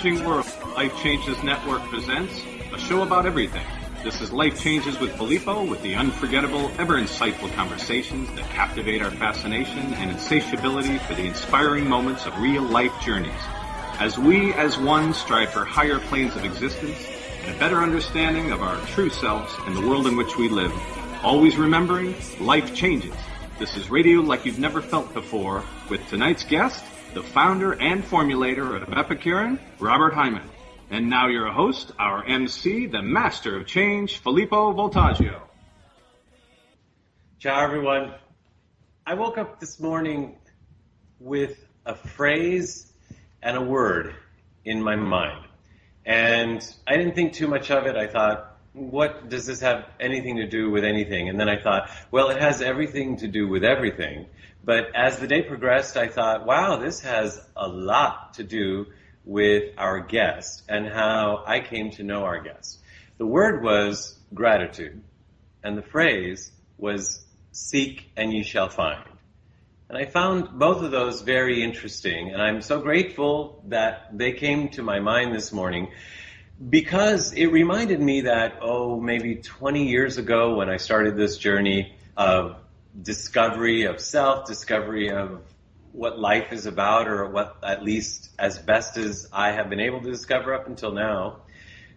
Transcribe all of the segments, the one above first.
changing world. Life Changes Network presents a show about everything. This is Life Changes with Filippo, with the unforgettable, ever-insightful conversations that captivate our fascination and insatiability for the inspiring moments of real-life journeys. As we, as one, strive for higher planes of existence and a better understanding of our true selves and the world in which we live, always remembering, life changes. This is radio like you've never felt before, with tonight's guest, the founder and formulator of Epicurean, Robert Heiman. And now your host, our MC, the master of change, Filippo Voltaggio. Ciao, everyone. I woke up this morning with a phrase and a word in my mind. And I didn't think too much of it. I thought, what does this have anything to do with anything? And then I thought, well, it has everything to do with everything. But as the day progressed, I thought, wow, this has a lot to do with our guest and how I came to know our guest. The word was gratitude, and the phrase was seek and ye shall find. And I found both of those very interesting, and I'm so grateful that they came to my mind this morning because it reminded me that, maybe 20 years ago when I started this journey of discovery of self, discovery of what life is about, or what, at least as best as I have been able to discover up until now.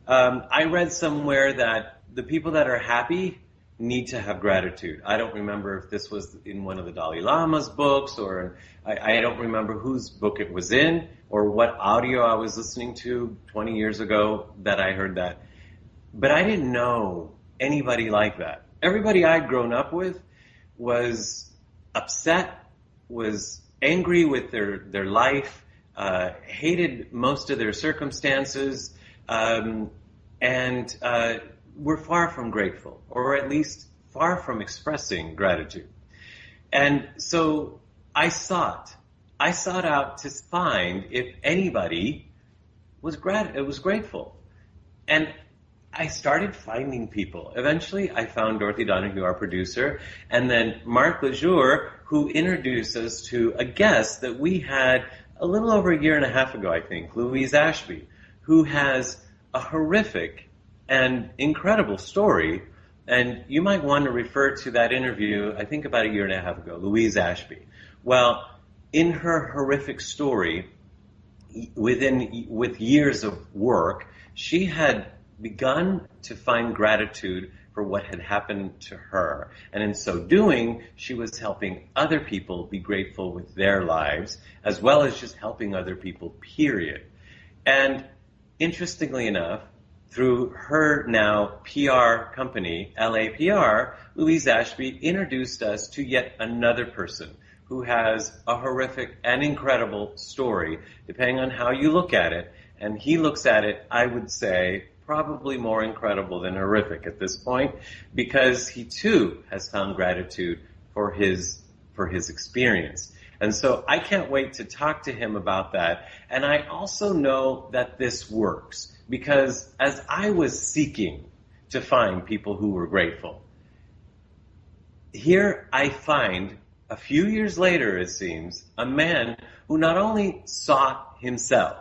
I read somewhere that the people that are happy need to have gratitude. I don't remember if this was in one of the Dalai Lama's books, or I don't remember whose book it was in, or what audio I was listening to 20 years ago that I heard that. But I didn't know anybody like that. Everybody I'd grown up with was upset, was angry with their life, hated most of their circumstances, and were far from grateful, or at least far from expressing gratitude. And so I sought out to find if anybody was grateful. And I started finding people. Eventually, I found Dorothy Donahue, our producer, and then Mark Lejour, who introduced us to a guest that we had a little over a year and a half ago, I think, Louise Ashby, who has a horrific and incredible story. And you might want to refer to that interview, I think about a year and a half ago, Louise Ashby. Well, in her horrific story, with years of work, she had begun to find gratitude for what had happened to her. And in so doing, she was helping other people be grateful with their lives, as well as just helping other people, period. And interestingly enough, through her now PR company, LAPR, Louise Ashby introduced us to yet another person who has a horrific and incredible story, depending on how you look at it. And he looks at it, I would say, probably more incredible than horrific at this point, because he too has found gratitude for his experience. And so I can't wait to talk to him about that. And I also know that this works, because as I was seeking to find people who were grateful, here I find, a few years later it seems, a man who not only sought himself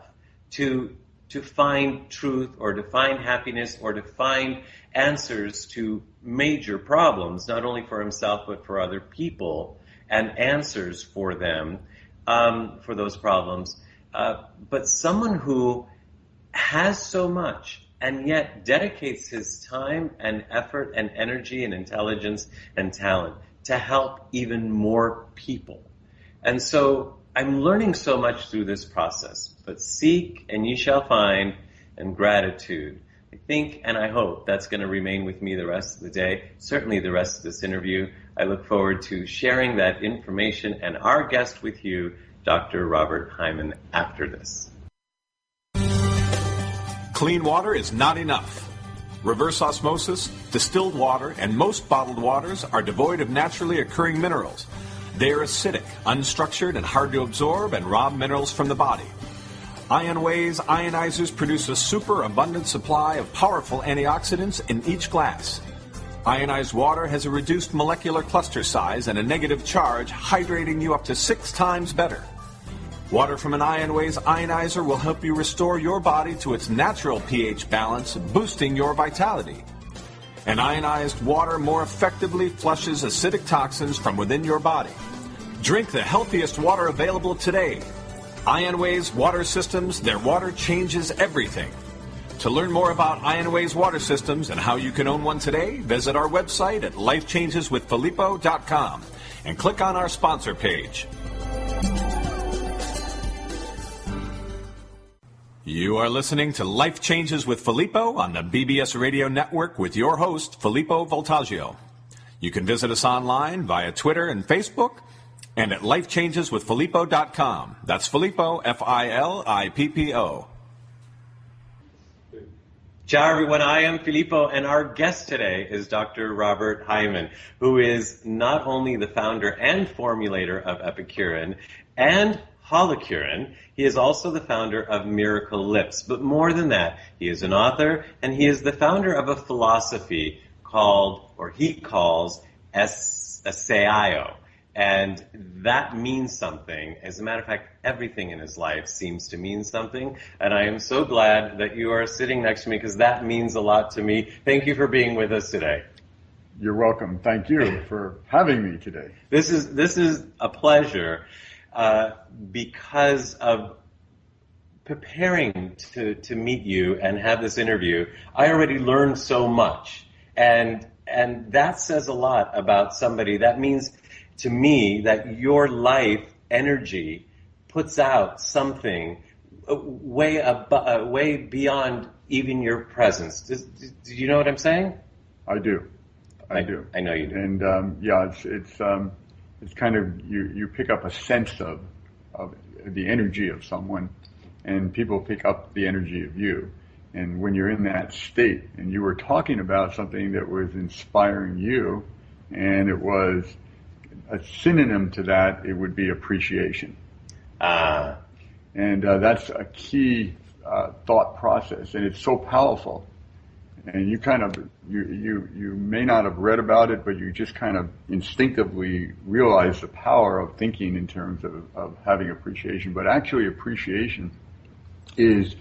to find truth, or to find happiness, or to find answers to major problems, not only for himself but for other people, and answers for them, for those problems, but someone who has so much and yet dedicates his time and effort and energy and intelligence and talent to help even more people. And so I'm learning so much through this process, but seek and ye shall find, and gratitude. I think and I hope that's going to remain with me the rest of the day, certainly the rest of this interview. I look forward to sharing that information and our guest with you, Dr. Robert Heiman, after this. Clean water is not enough. Reverse osmosis, distilled water, and most bottled waters are devoid of naturally occurring minerals. They are acidic, unstructured, and hard to absorb, and rob minerals from the body. IonWay's ionizers produce a superabundant supply of powerful antioxidants in each glass. Ionized water has a reduced molecular cluster size and a negative charge, hydrating you up to 6 times better. Water from an IonWays ionizer will help you restore your body to its natural pH balance, boosting your vitality. And ionized water more effectively flushes acidic toxins from within your body. Drink the healthiest water available today. IonWays Water Systems, their water changes everything. To learn more about IonWays Water Systems and how you can own one today, visit our website at lifechangeswithfilippo.com and click on our sponsor page. You are listening to Life Changes with Filippo on the BBS Radio Network with your host, Filippo Voltaggio. You can visit us online via Twitter and Facebook and at lifechangeswithfilippo.com. That's Filippo, Filippo. Ciao everyone, I am Filippo, and our guest today is Dr. Robert Heiman, who is not only the founder and formulator of Epicurin and Holocurin, he is also the founder of Miracle Lips. But more than that, he is an author, and he is the founder of a philosophy he calls SAIO. And that means something. As a matter of fact, everything in his life seems to mean something. And I am so glad that you are sitting next to me because that means a lot to me. Thank you for being with us today. You're welcome. Thank you for having me today. This is a pleasure because of preparing to meet you and have this interview. I already learned so much. And that says a lot about somebody. That means to me that your life energy puts out something way beyond even your presence. Do you know what I'm saying? I do. I do. I know you do. And it's kind of you pick up a sense of the energy of someone, and people pick up the energy of you. And when you're in that state, and you were talking about something that was inspiring you, and it was a synonym to that, it would be appreciation. And that's a key thought process, and it's so powerful. And you may not have read about it, but you just kind of instinctively realize the power of thinking in terms of having appreciation. But actually, appreciation is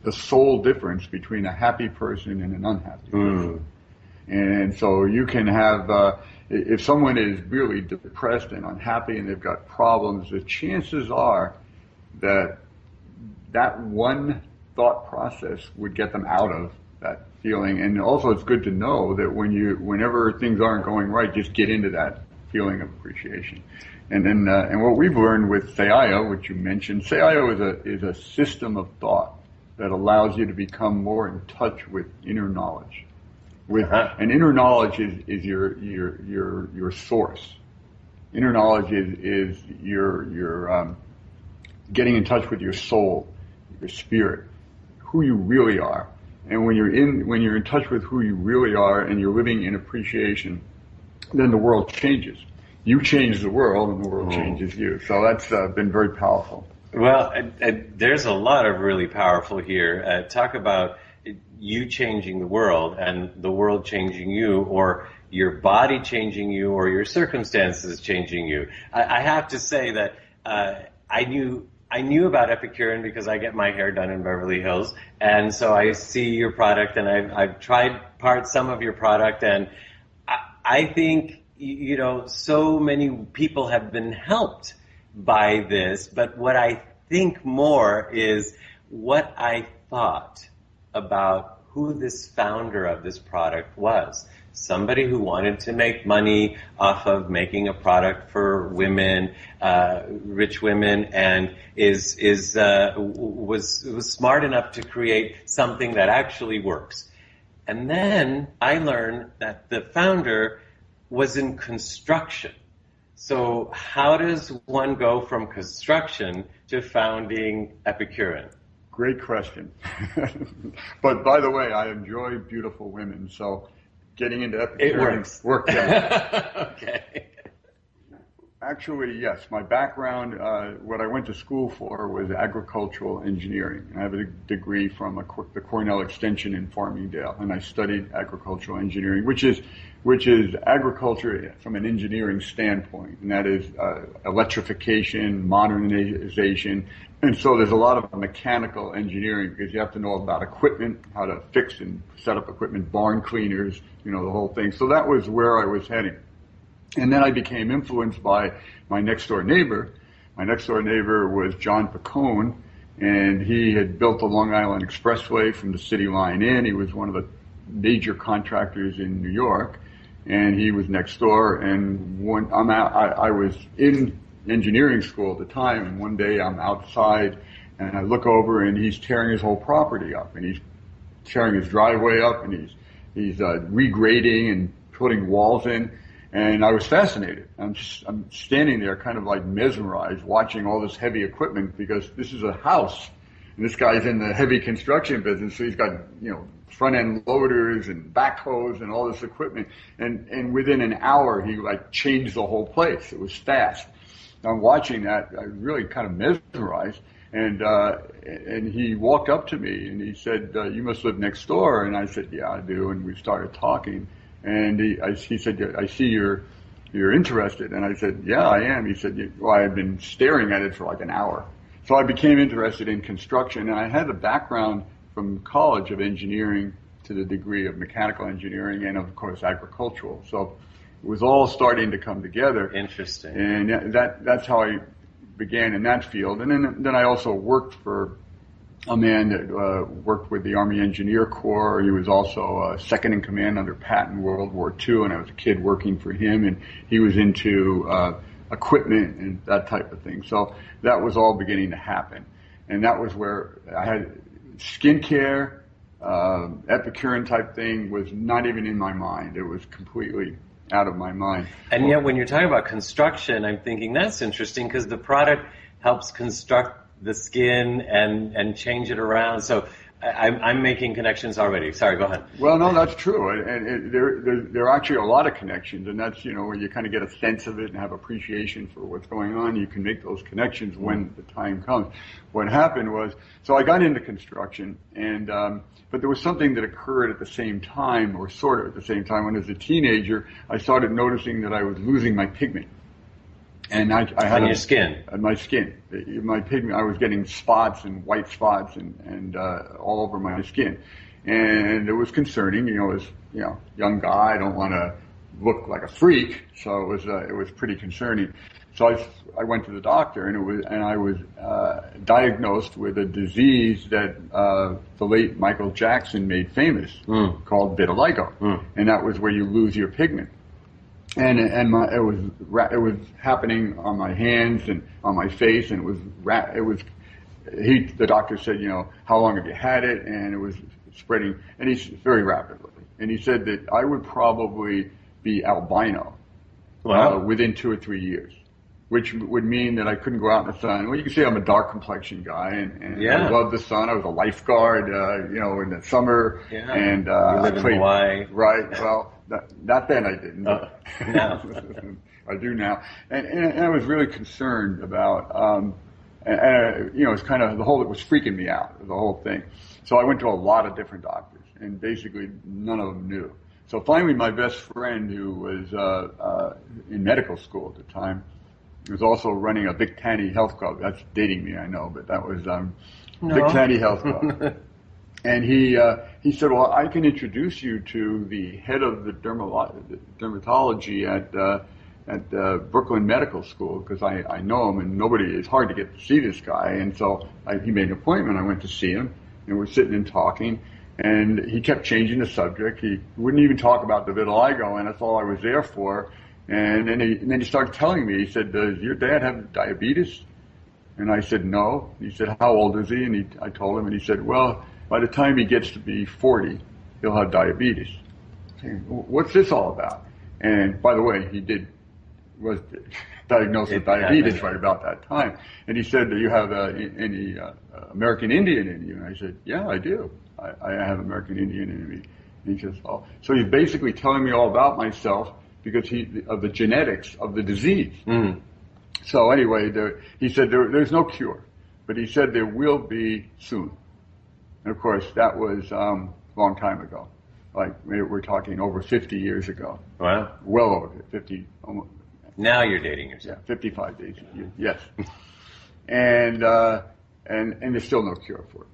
the sole difference between a happy person and an unhappy person. And so you can have, if someone is really depressed and unhappy and they've got problems, the chances are that one thought process would get them out of that feeling. And also it's good to know that whenever things aren't going right, just get into that feeling of appreciation. And then, and what we've learned with SAIO, which you mentioned, SAIO is a system of thought that allows you to become more in touch with inner knowledge. And inner knowledge is your source. Inner knowledge is your getting in touch with your soul, your spirit, who you really are. And when you're in touch with who you really are and you're living in appreciation, then the world changes. You change the world and the world changes you. So that's been very powerful. Well, there's a lot of really powerful here. Talk about you changing the world and the world changing you, or your body changing you, or your circumstances changing you. I have to say that I knew about Epicurin because I get my hair done in Beverly Hills, and so I see your product, and I've tried some of your product, and I think so many people have been helped by this. But what I think more is what I thought about who this founder of this product was. Somebody who wanted to make money off of making a product for women, rich women, and was smart enough to create something that actually works. And then I learned that the founder was in construction. So how does one go from construction to founding Epicurin? Great question. But by the way, I enjoy beautiful women, so getting into Epicurin worked out. Okay. Actually, yes. My background, what I went to school for was agricultural engineering. I have a degree from the Cornell Extension in Farmington, and I studied agricultural engineering, which is agriculture from an engineering standpoint, and that is electrification, modernization, and so there's a lot of mechanical engineering because you have to know about equipment, how to fix and set up equipment, barn cleaners, the whole thing. So that was where I was heading. And then I became influenced by my next door neighbor. My next door neighbor was John Picone, and he had built the Long Island Expressway from the city line in. He was one of the major contractors in New York, and he was next door. And when I was in engineering school at the time, and one day I'm outside and I look over and he's tearing his whole property up, and he's tearing his driveway up, and he's regrading and putting walls in. And I was fascinated. I'm standing there kind of like mesmerized watching all this heavy equipment because this is a house and this guy's in the heavy construction business. So he's got, front end loaders and backhoes and all this equipment. And within an hour, he like changed the whole place. It was fast. I'm watching that. I really kind of mesmerized. And he walked up to me and he said, you must live next door. And I said, yeah, I do. And we started talking. And he said, I see you're interested. And I said, yeah, I am. He said, well, I've been staring at it for like an hour. So I became interested in construction, and I had a background from college of engineering to the degree of mechanical engineering and, of course, agricultural. So it was all starting to come together. Interesting. And that's how I began in that field. And then I also worked for a man that worked with the Army Engineer Corps. He was also second in command under Patton in World War II, and I was a kid working for him, and he was into equipment and that type of thing. So that was all beginning to happen. And that was where I had skincare, Epicurean type thing was not even in my mind. It was completely out of my mind. And yet when you're talking about construction, I'm thinking that's interesting because the product helps construct the skin and change it around. So I'm making connections already. Sorry, go ahead. Well, no, that's true. And there are actually a lot of connections, and that's, where you kind of get a sense of it and have appreciation for what's going on. You can make those connections when the time comes. What happened was, so I got into construction, and but there was something that occurred at the same time, or sort of at the same time. When as a teenager, I started noticing that I was losing my pigment. And I had on your skin. My skin, my pigment. I was getting spots and white spots and all over my skin, and it was concerning. As young guy, I don't want to look like a freak, so it was pretty concerning. So I went to the doctor, and I was diagnosed with a disease that the late Michael Jackson made famous, called vitiligo, and that was where you lose your pigment. And it was happening on my hands and on my face, and the doctor said, how long have you had it? And it was spreading, and he's very rapidly. And he said that I would probably be albino within 2 or 3 years, which would mean that I couldn't go out in the sun. Well, you can say I'm a dark complexion guy, and I love the sun. I was a lifeguard, in the summer, and you live in Hawaii, right? Well. Not then I didn't. No. I do now. And I was really concerned about, it's kind of, it was freaking me out, the whole thing. So I went to a lot of different doctors, and basically none of them knew. So finally my best friend, who was in medical school at the time, was also running a Vic Tanny Health Club. That's dating me, I know, but that was Vic Tanny Health Club. And he said, well, I can introduce you to the head of the dermatology at Brooklyn Medical School, because I know him, and it's hard to get to see this guy. And so he made an appointment. I went to see him, and we're sitting and talking, and he kept changing the subject. He wouldn't even talk about the vitiligo, and that's all I was there for. And then he started telling me, he said, does your dad have diabetes? And I said, no. He said, how old is he? And I told him, and he said, well, by the time he gets to be 40, he'll have diabetes. What's this all about? And by the way, he was diagnosed with diabetes right about that time. And he said, do you have any American Indian in you? And I said, yeah, I do. I have American Indian in me. And he says, oh. So he's basically telling me all about myself because of the genetics of the disease. So anyway, he said there's no cure, but he said there will be soon. And of course, that was a long time ago. Like we're talking over 50 years ago. Wow. Well over 50. Almost. Now you're dating yourself. Yeah, 55 days. Yes. And there's still no cure for it.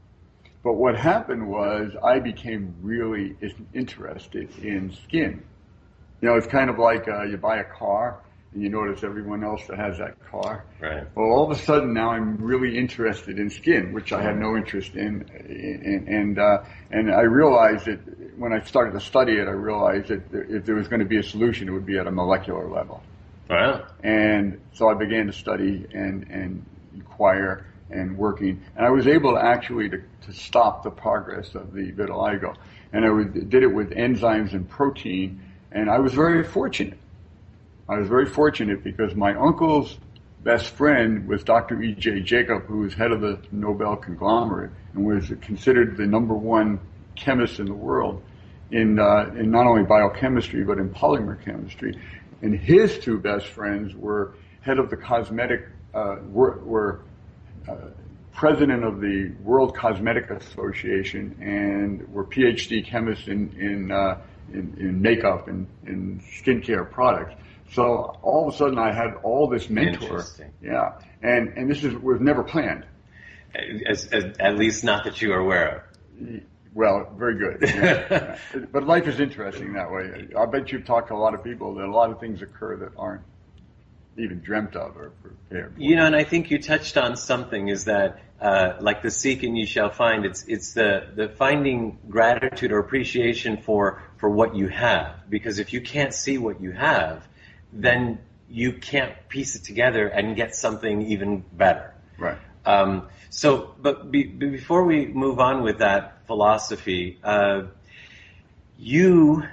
But what happened was I became really interested in skin. You know, it's kind of like you buy a car and you notice everyone else that has that car. Right. Well, all of a sudden now I'm really interested in skin, which I had no interest in. And I realized that when I started to study it, I realized that if there was going to be a solution, it would be at a molecular level. Wow. And so I began to study and inquire and working, and I was able actually to stop the progress of the vitiligo. And I did it with enzymes and protein, and I was very fortunate. I was very fortunate because my uncle's best friend was Dr. E.J. Jacob, who was head of the Nobel conglomerate and was considered the #1 chemist in the world in not only biochemistry but in polymer chemistry. And his two best friends were head of the cosmetic, were president of the World Cosmetic Association, and were PhD chemists in makeup and in skincare products. So all of a sudden I had all this mentor. Interesting. Yeah. And this was never planned. At least not that you are aware of. Well, very good. Yeah. But life is interesting that way. I bet you've talked to a lot of people that a lot of things occur that aren't even dreamt of or prepared for. You know, and I think you touched on something, is that like the seek and you shall find, it's the finding gratitude or appreciation for what you have. Because if you can't see what you have, then you can't piece it together and get something even better. Right. But before we move on with that philosophy, you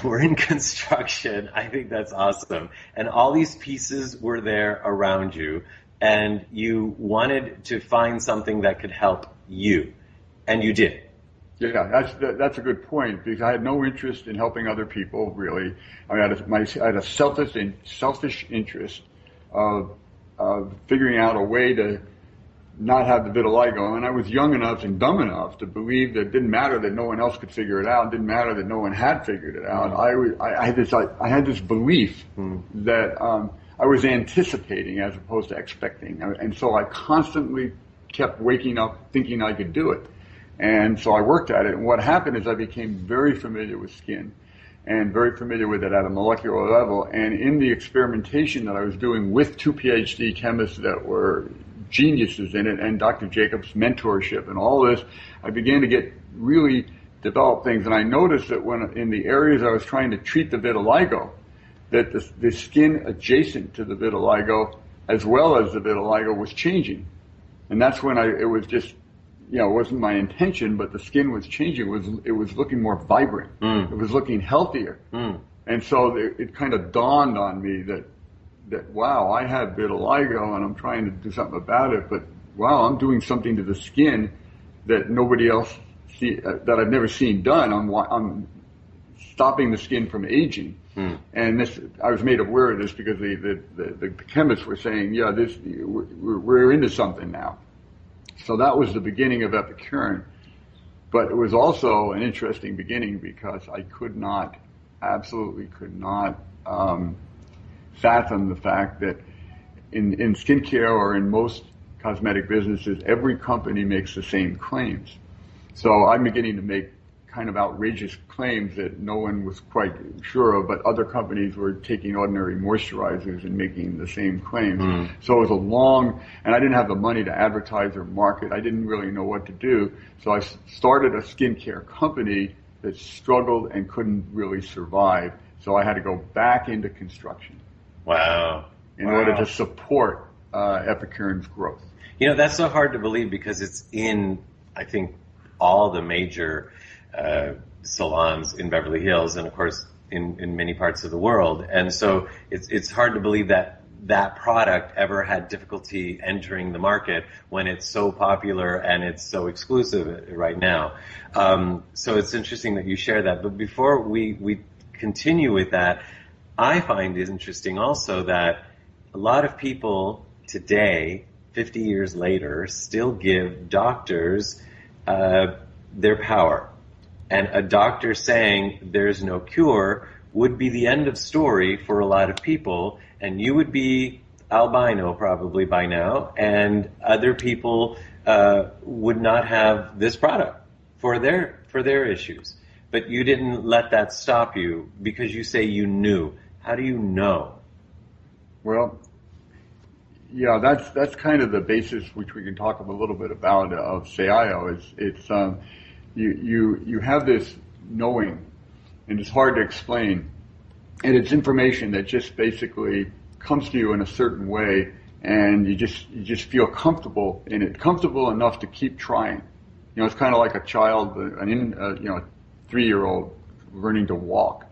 were in construction. I think that's awesome. And all these pieces were there around you, and you wanted to find something that could help you, and you did. Yeah, that's a good point, because I had no interest in helping other people, really. I had a selfish interest of figuring out a way to not have the vitiligo, and I was young enough and dumb enough to believe that it didn't matter that no one else could figure it out. It didn't matter that no one had figured it out. I had this belief that I was anticipating as opposed to expecting, and so I constantly kept waking up thinking I could do it. And so I worked at it, and what happened is I became very familiar with skin and very familiar with it at a molecular level. And in the experimentation that I was doing with two PhD chemists that were geniuses in it, and Dr. Jacobs' mentorship and all this, I began to get really develop things. And I noticed that when in the areas I was trying to treat the vitiligo, that the skin adjacent to the vitiligo as well as the vitiligo was changing. And that's when it was just, you know, it wasn't my intention, but the skin was changing. It was looking more vibrant. It was looking healthier. And so it kind of dawned on me that wow, I have vitiligo and I'm trying to do something about it, but wow, I'm doing something to the skin that nobody else that I've never seen done. I'm stopping the skin from aging. And I was made aware of this because the chemists were saying, yeah, we're into something now. So that was the beginning of Epicurean. But it was also an interesting beginning because I absolutely could not fathom the fact that in skincare or in most cosmetic businesses, every company makes the same claims. So I'm beginning to make kind of outrageous claims that no one was quite sure of, but other companies were taking ordinary moisturizers and making the same claims. So it was and I didn't have the money to advertise or market. I didn't really know what to do. So I started a skincare company that struggled and couldn't really survive. So I had to go back into construction. Wow. In order to support Epicurean's growth. You know, that's so hard to believe because it's in, I think, all the major salons in Beverly Hills and, of course, in many parts of the world. And so it's hard to believe that product ever had difficulty entering the market when it's so popular and it's so exclusive right now. So it's interesting that you share that. But before we continue with that, I find it interesting also that, a lot of people today, 50 years later, still give doctors their power. And a doctor saying there's no cure would be the end of story for a lot of people, and you would be albino probably by now, and other people would not have this product for their issues. But you didn't let that stop you because you say you knew. How do you know? Well, yeah, that's kind of the basis which we can talk a little bit about of CIO. It's you have this knowing, and it's hard to explain, and it's information that just basically comes to you in a certain way, and you just feel comfortable in it, comfortable enough to keep trying. You know, it's kind of like a child, a 3-year-old learning to walk.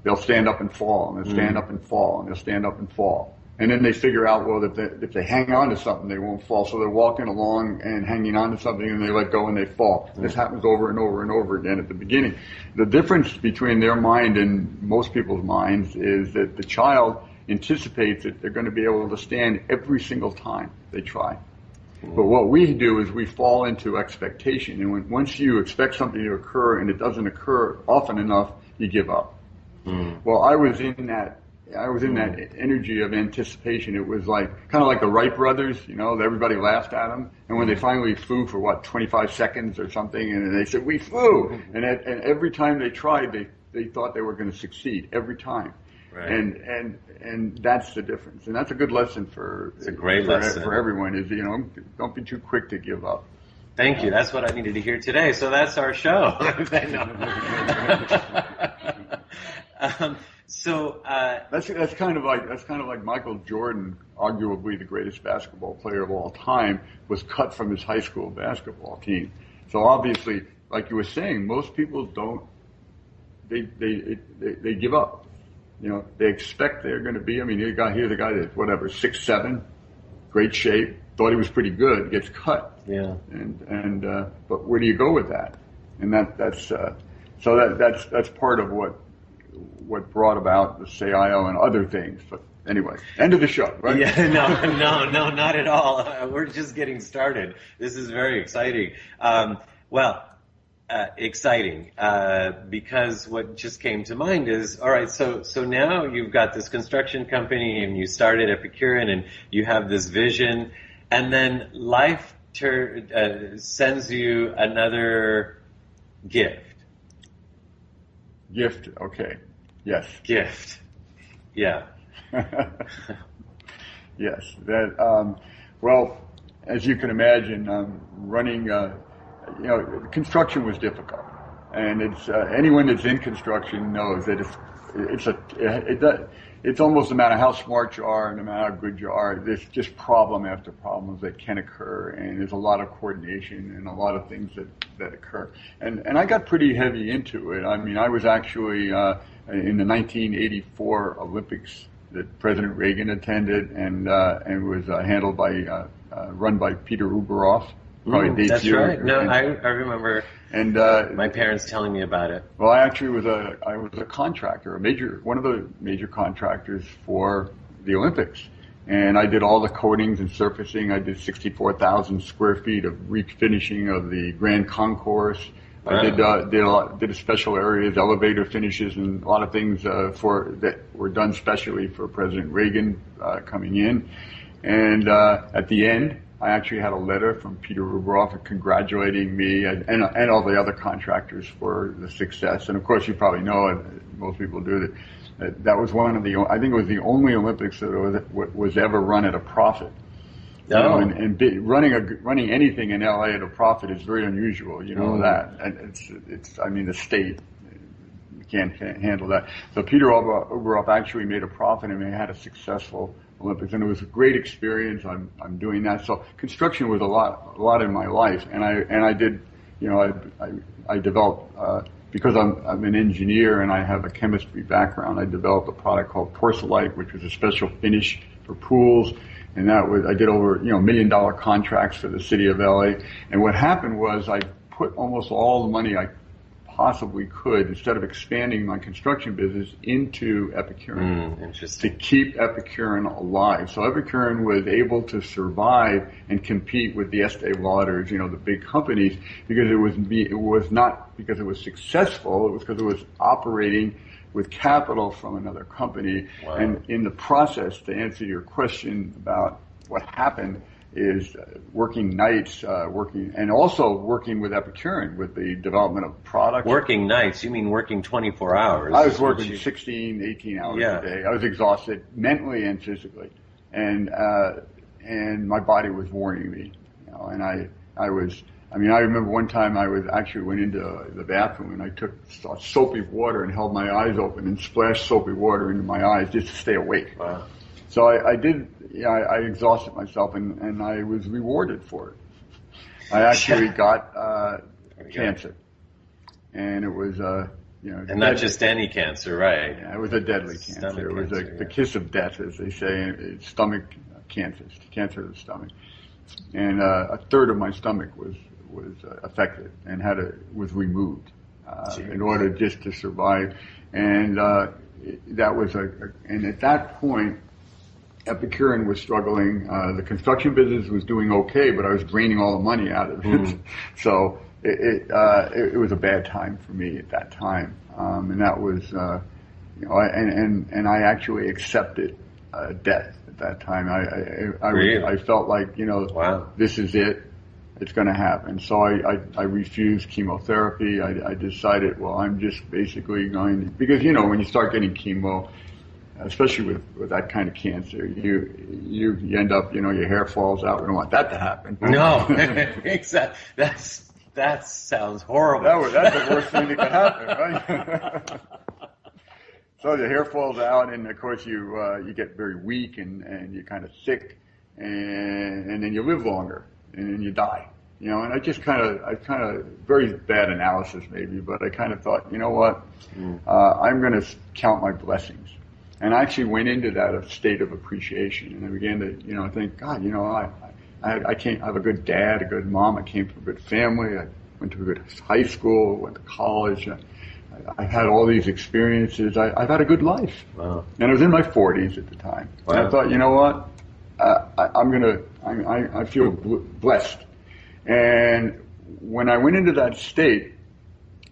They'll stand up and fall, and they'll stand up and fall, and they'll stand up and fall. And then they figure out, well, if they hang on to something, they won't fall. So they're walking along and hanging on to something, and they let go and they fall. This happens over and over and over again at the beginning. The difference between their mind and most people's minds is that the child anticipates that they're going to be able to stand every single time they try. But what we do is we fall into expectation. And once you expect something to occur and it doesn't occur often enough, you give up. Well, I was in that energy of anticipation. It was kind of like the Wright brothers, everybody laughed at them. And when they finally flew for 25 seconds or something, and they said, we flew. And every time they tried, they thought they were going to succeed every time. Right. And that's the difference. And that's a good lesson it's a great lesson for everyone is, don't be too quick to give up. Thank you. That's what I needed to hear today. So that's our show. That's kind of like Michael Jordan, arguably the greatest basketball player of all time, was cut from his high school basketball team. So obviously, like you were saying, most people don't. They give up. They expect they're going to be. I mean, here's a guy that's 6'7", great shape, thought he was pretty good, gets cut. Yeah. And but where do you go with that? And that's part of what brought about the CIO and other things. But anyway, end of the show, right? Yeah, no, not at all. We're just getting started. This is very exciting. Exciting because what just came to mind is, all right, so now you've got this construction company and you started Epicurean and you have this vision, and then life sends you another gift. Gift, okay. Yes. Gift. Yeah. Yes. That. Well, as you can imagine, running. Construction was difficult, and it's anyone that's in construction knows that it's almost no matter how smart you are, no matter how good you are, there's just problem after problems that can occur, and there's a lot of coordination and a lot of things that occur. And I got pretty heavy into it. I mean, I was actually in the 1984 Olympics that President Reagan attended, and was handled by run by Peter Uberoff. That's right. No, I remember. And my parents telling me about it. Well, I actually was a contractor, one of the major contractors for the Olympics, and I did all the coatings and surfacing. I did 64,000 square feet of refinishing of the Grand Concourse. Wow. I did special areas, elevator finishes, and a lot of things that were done specially for President Reagan coming in. And at the end, I actually had a letter from Peter Uberoff congratulating me and all the other contractors for the success. And of course, you probably know, and most people do, that was I think it was the only Olympics that was ever run at a profit. No. Running anything in LA at a profit is very unusual. That, and the state can't handle that. So Peter Uberoff actually made a profit, and they had a successful Olympics, and it was a great experience. I'm doing that. So construction was a lot in my life, and I did, I developed because I'm an engineer and I have a chemistry background. I developed a product called Porcelaite, which was a special finish for pools, and I did over $1 million contracts for the city of LA. And what happened was I put almost all the money I possibly could, instead of expanding my construction business into Epicurean, interesting. to keep Epicurean alive. So Epicurean was able to survive and compete with the Estee Lauders, you know, the big companies, because it was not because it was successful, it was because it was operating with capital from another company. Wow. And in the process, to answer your question about what happened, is working nights, and also working with Epicurean with the development of products. Working nights? You mean working 24 hours? I was working 16, 18 hours a day. I was exhausted mentally and physically, and my body was warning me. You know, and I remember one time I went into the bathroom and I took soapy water and held my eyes open and splashed soapy water into my eyes just to stay awake. Wow. So I did. Yeah, I exhausted myself, and I was rewarded for it. I actually got cancer, and it was and not just any cancer, right? Yeah, it was a deadly cancer. It was the kiss of death, as they say. It's stomach cancer, cancer of the stomach, and a third of my stomach was affected and was removed in order just to survive, and that was and at that point, Epicurean was struggling. The construction business was doing okay, but I was draining all the money out of it. So it was a bad time for me at that time, and that was and I actually accepted death at that time. I felt like wow. This is it. It's going to happen. So I refused chemotherapy. I decided, well, I'm just basically going to, because when you start getting chemo, especially with that kind of cancer, you end up, your hair falls out. We don't want that to happen. No, exactly. That sounds horrible. That's the worst thing that could happen, right? So the hair falls out, and of course you get very weak and you're kind of sick, and then you live longer, and then you die. And I kind of very bad analysis maybe, but I kind of thought, you know what, I'm going to count my blessings. And I actually went into that state of appreciation, and I began to, think, God, I have a good dad, a good mom. I came from a good family. I went to a good high school, went to college. I've had all these experiences. I've had a good life. Wow. And I was in my 40s at the time. Wow. And I thought, you know what, I feel blessed. And when I went into that state,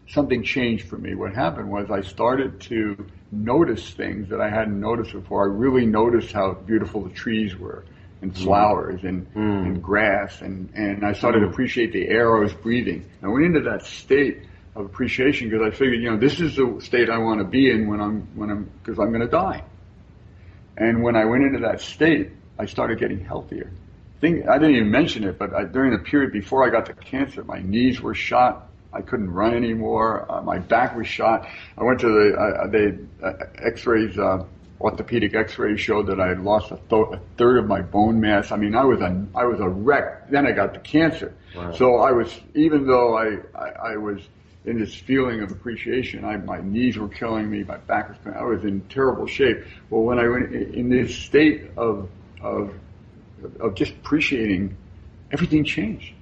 something changed for me. What happened was I started to notice things that I hadn't noticed before. I really noticed how beautiful the trees were, and flowers, and grass, and I started to appreciate the air I was breathing. I went into that state of appreciation because I figured, this is the state I want to be in because I'm going to die. And when I went into that state, I started getting healthier. I didn't even mention it, but during the period before I got the cancer, my knees were shot. I couldn't run anymore. My back was shot. I went to the X-rays, orthopedic X-rays showed that I had lost a third of my bone mass. I mean, I was a wreck. Then I got the cancer. Wow. So even though I was in this feeling of appreciation, my knees were killing me, my back was killing me. I was in terrible shape. Well, when I went in this state of just appreciating, everything changed.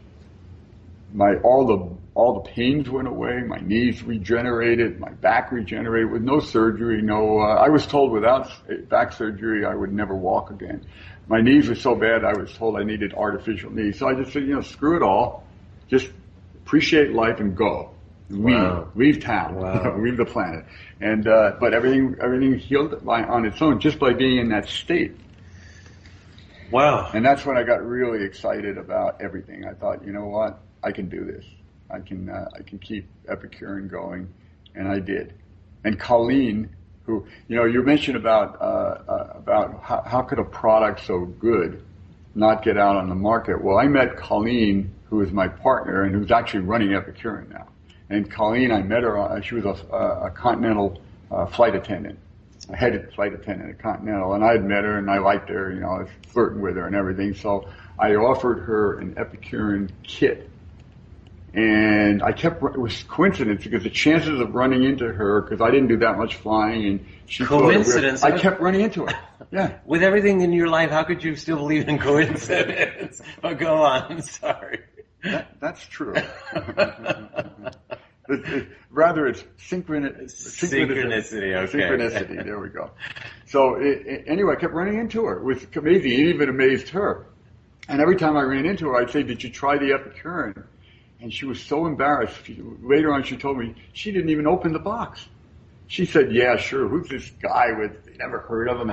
All the pains went away, my knees regenerated, my back regenerated with no surgery, I was told without back surgery I would never walk again. My knees were so bad I was told I needed artificial knees. So I just said, screw it all, just appreciate life and go. Leave town, leave the planet. And but everything healed on its own just by being in that state. Wow. And that's when I got really excited about everything. I thought, you know what, I can do this. I can keep Epicurean going, and I did. And Colleen, who you mentioned about how could a product so good not get out on the market? Well, I met Colleen, who is my partner and who's actually running Epicurean now. And Colleen, I met her. She was a Continental flight attendant, a head flight attendant at Continental, and I had met her and I liked her. I was flirting with her and everything. So I offered her an Epicurean kit. And it was coincidence because the chances of running into her, because I didn't do that much flying, and she coincidence. I kept running into her. Yeah. With everything in your life, how could you still believe in coincidence? Oh, go on. I'm sorry. That's true. Rather, it's synchronicity. Okay. Synchronicity. There we go. So anyway, I kept running into her. It was amazing. It even amazed her. And every time I ran into her, I'd say, "Did you try the Epicurean?" And she was so embarrassed. Later on, she told me she didn't even open the box. She said, "Yeah, sure. Who's this guy with? Never heard of him.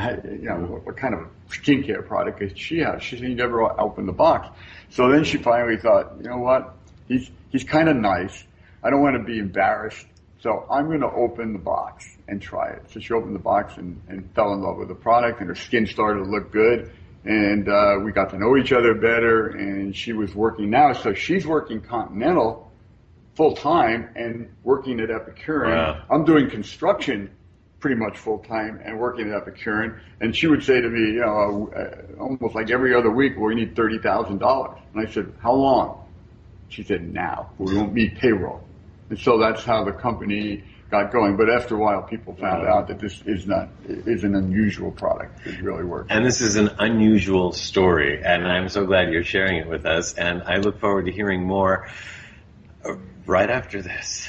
What kind of skincare product does she have?" She said, "He never opened the box." So then she finally thought, "You know what? He's kind of nice. I don't want to be embarrassed, so I'm going to open the box and try it." So she opened the box and fell in love with the product, and her skin started to look good. And we got to know each other better, and she was working now. So she's working Continental full time and working at Epicurean. Wow. I'm doing construction pretty much full time and working at Epicurean. And she would say to me, almost like every other week, "Well, we need $30,000. And I said, "How long?" She said, "Now. We won't need payroll." And so that's how the company got going. But after a while, people found out that this is an unusual product. It really works. And this is an unusual story, and I'm so glad you're sharing it with us. And I look forward to hearing more right after this.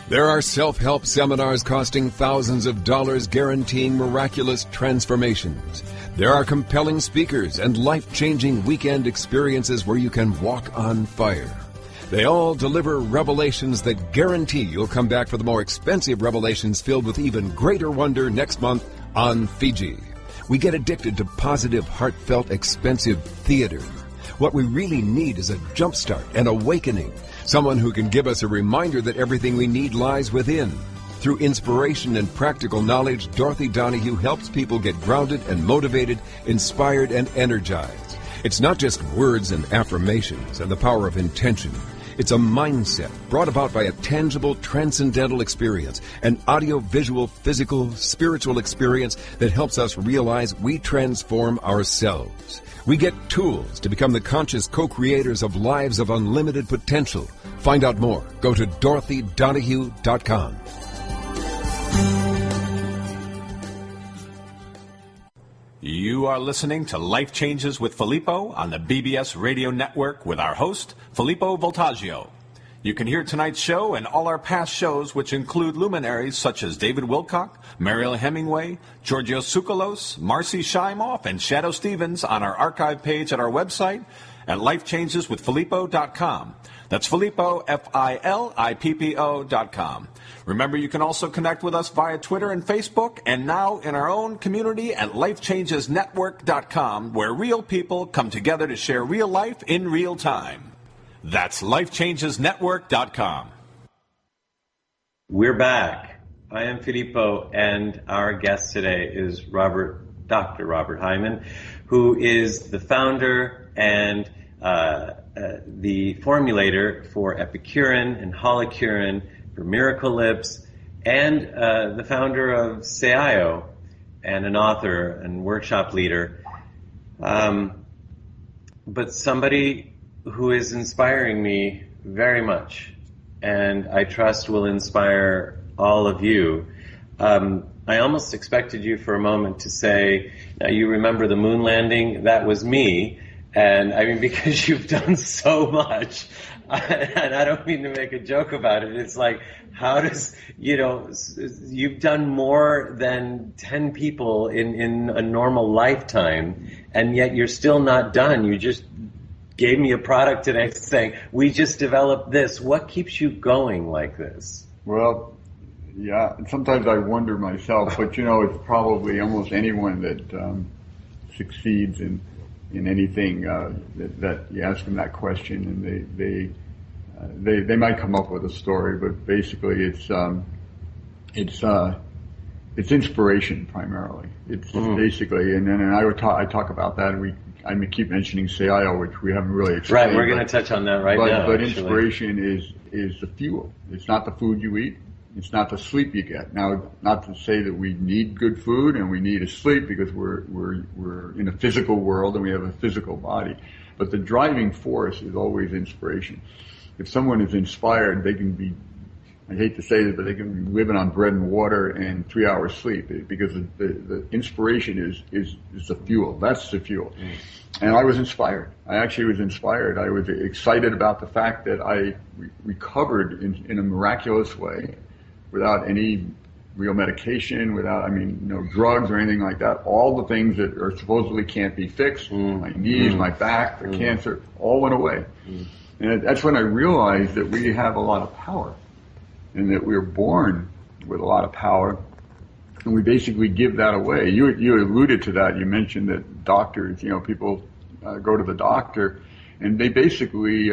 There are self-help seminars costing thousands of dollars guaranteeing miraculous transformations. There are compelling speakers and life-changing weekend experiences where you can walk on fire. They all deliver revelations that guarantee you'll come back for the more expensive revelations filled with even greater wonder next month on Fiji. We get addicted to positive, heartfelt, expensive theater. What we really need is a jumpstart, an awakening, someone who can give us a reminder that everything we need lies within. Through inspiration and practical knowledge, Dorothy Donahue helps people get grounded and motivated, inspired and energized. It's not just words and affirmations and the power of intention. It's a mindset brought about by a tangible, transcendental experience, an audio-visual, physical, spiritual experience that helps us realize we transform ourselves. We get tools to become the conscious co-creators of lives of unlimited potential. Find out more. Go to DorothyDonahue.com. You are listening to Life Changes with Filippo on the BBS Radio Network with our host, Filippo Voltaggio. You can hear tonight's show and all our past shows, which include luminaries such as David Wilcock, Mariel Hemingway, Georgios Tsoukalos, Marcy Shimoff, and Shadow Stevens on our archive page at our website at lifechangeswithfilippo.com. That's Filippo, Filippo.com. Remember, you can also connect with us via Twitter and Facebook, and now in our own community at lifechangesnetwork.com, where real people come together to share real life in real time. That's lifechangesnetwork.com. We're back. I am Filippo, and our guest today is Dr. Robert Heiman, who is the founder and the formulator for Epicurean and Holocurean, for Miracle Lips, and the founder of SEIO, and an author and workshop leader. But somebody who is inspiring me very much, and I trust will inspire all of you. I almost expected you for a moment to say, "Now you remember the moon landing? That was me." And I mean, because you've done so much, and I don't mean to make a joke about it. It's like, how does, you've done more than 10 people in a normal lifetime, and yet you're still not done. You just gave me a product today saying, "We just developed this." What keeps you going like this? Well, yeah, sometimes I wonder myself, but it's probably almost anyone that succeeds in anything that you ask them that question, and they might come up with a story, but basically it's inspiration primarily. It's basically, and then I talk about that, and I keep mentioning SEIO, which we haven't really explained. Right, we're going to touch on that now. But inspiration is the fuel. It's not the food you eat. It's not the sleep you get. Now, not to say that we need good food and we need a sleep, because we're in a physical world and we have a physical body. But the driving force is always inspiration. If someone is inspired, they can be I hate to say this, but they can be living on bread and water and 3 hours sleep because the inspiration is the fuel. That's the fuel. And I was inspired. I actually was inspired. I was excited about the fact that I recovered in a miraculous way without any real medication, without, no drugs or anything like that. All the things that are supposedly can't be fixed, my knees, my back, the cancer, all went away. And that's when I realized that we have a lot of power and that we're born with a lot of power, and we basically give that away. You alluded to that. You mentioned that doctors, people go to the doctor and they basically,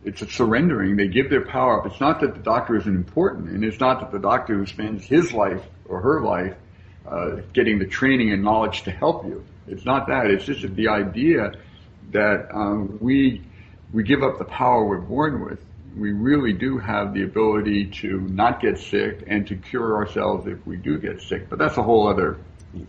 it's a surrendering. They give their power up. It's not that the doctor isn't important, and it's not that the doctor who spends his life or her life getting the training and knowledge to help you. It's not that. It's just the idea that we give up the power we're born with. We really do have the ability to not get sick and to cure ourselves if we do get sick. But that's a whole other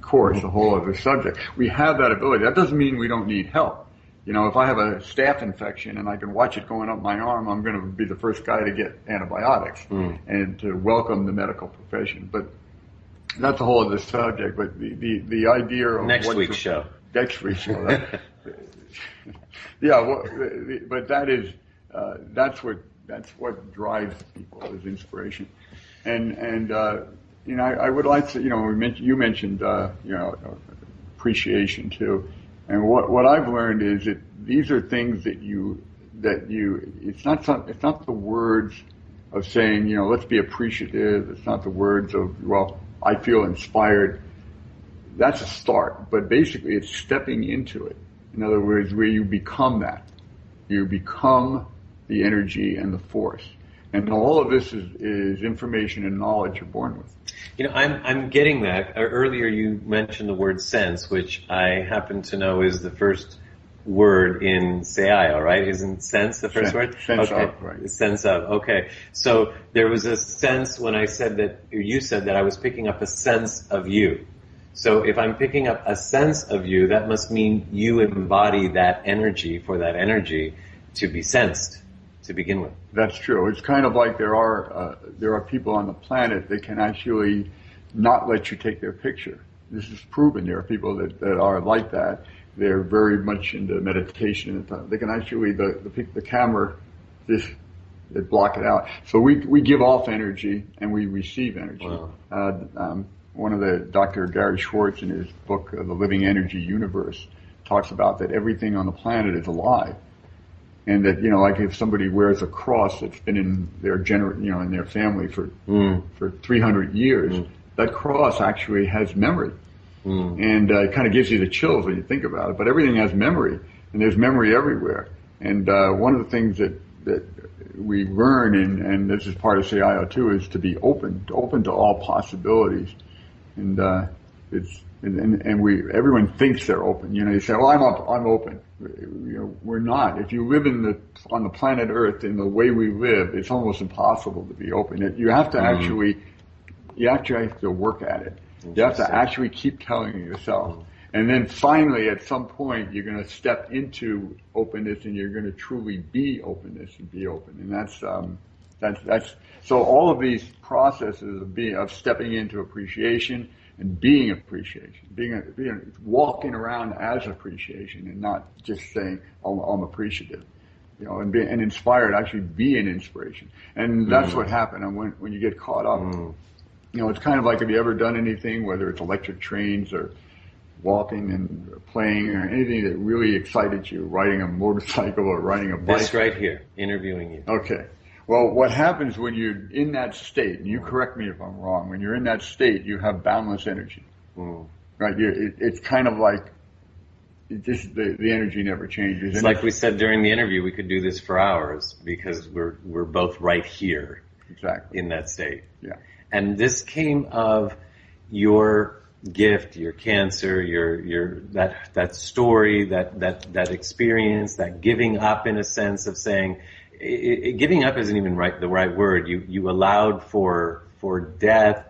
course, a whole other subject. We have that ability. That doesn't mean we don't need help. If I have a staph infection and I can watch it going up my arm, I'm going to be the first guy to get antibiotics and to welcome the medical profession. But that's a whole other subject. But the idea of next week's show. Yeah, but that's what drives people is inspiration, and I would like to you mentioned appreciation too, and what I've learned is that these are things that it's not the words of saying let's be appreciative. It's not the words of I feel inspired. That's a start, but basically it's stepping into it. In other words, where you become that. You become the energy and the force. And all of this is information and knowledge you're born with. I'm getting that. Earlier you mentioned the word sense, which I happen to know is the first word in Seaio, right? Isn't sense the first word? Sense of, right. Sense of, okay. So there was a sense when I said that, or you said that I was picking up a sense of you. So if I'm picking up a sense of you, that must mean you embody that energy for that energy to be sensed to begin with. That's true. It's kind of like there are people on the planet that can actually not let you take their picture. This is proven. There are people that are like that. They're very much into meditation. They can actually the camera they block it out. So we give off energy and we receive energy. Wow. One of the Dr. Gary Schwartz in his book, The Living Energy Universe, talks about that everything on the planet is alive. And that, like if somebody wears a cross that's been in their in their family for 300 years, that cross actually has memory. And it kind of gives you the chills when you think about it. But everything has memory, and there's memory everywhere. And one of the things that we learn, and this is part of Seaio too, is to be open to all possibilities. And everyone thinks they're open. You say, "Well, I'm open." We're not. If you live on the planet Earth in the way we live, it's almost impossible to be open. You have to actually have to work at it. You have to actually keep telling yourself. And then finally, at some point, you're going to step into openness, and you're going to truly be openness and be open. And that's so all of these processes of stepping into appreciation and being appreciation, being walking around as appreciation, and not just saying I'm appreciative, and inspired. Actually, be an inspiration, and that's what happened. And when you get caught up, it's kind of like, have you ever done anything, whether it's electric trains or walking and playing or anything that really excited you, riding a motorcycle or riding a bike? This right here, interviewing you. Okay. Well, what happens when you're in that state, and you correct me if I'm wrong, when you're in that state, you have boundless energy. Right? It's kind of like, the energy never changes. It's like we said during the interview, we could do this for hours because we're both right here. Exactly. In that state. Yeah. And this came of your gift, your cancer, your that story, that experience, that giving up, in a sense of saying, giving up isn't even the right word. You allowed for death,